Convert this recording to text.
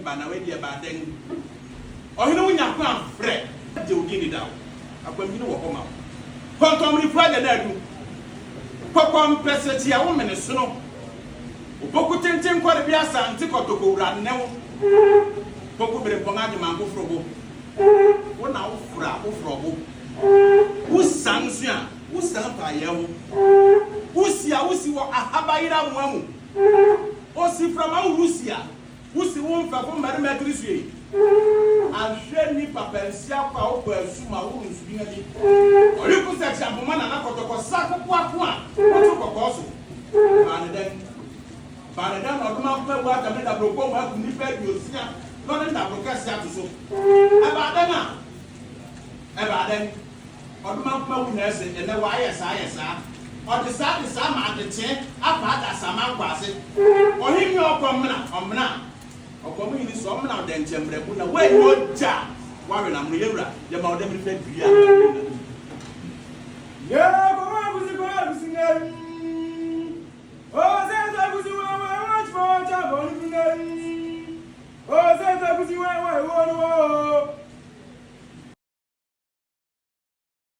bana we dia baden ohine wonya kwa frɛ de ogini dawo akwamni wo homa kontomri praga na adu kokon peseti a wo mene so no oboku tenten kware bi Asante kotoko wura newo poku bere ponga de manko frogo wo na wo frogo wo sansu a wo san pa yewo wusi wo ahabayira muamu osi from Rusia wusi wo mfa ko mari matrisi ahwe ni papensia kwa wo asuma wo nsubi na bi oriku se champoma na nakotoko sakoko ako a wo kokoso Banadan oduma pe wa ta me da broko wa ku ni pe bi osia no ne da broka sia to so ebaden oduma pe wu na ese ene wa ayesa o de sa ma de che apa da sama kwase ohimi omna okomu ni so omna de nchembre bu na we no ja wa we na mu yewura ye ma o de mi pe bia yeah.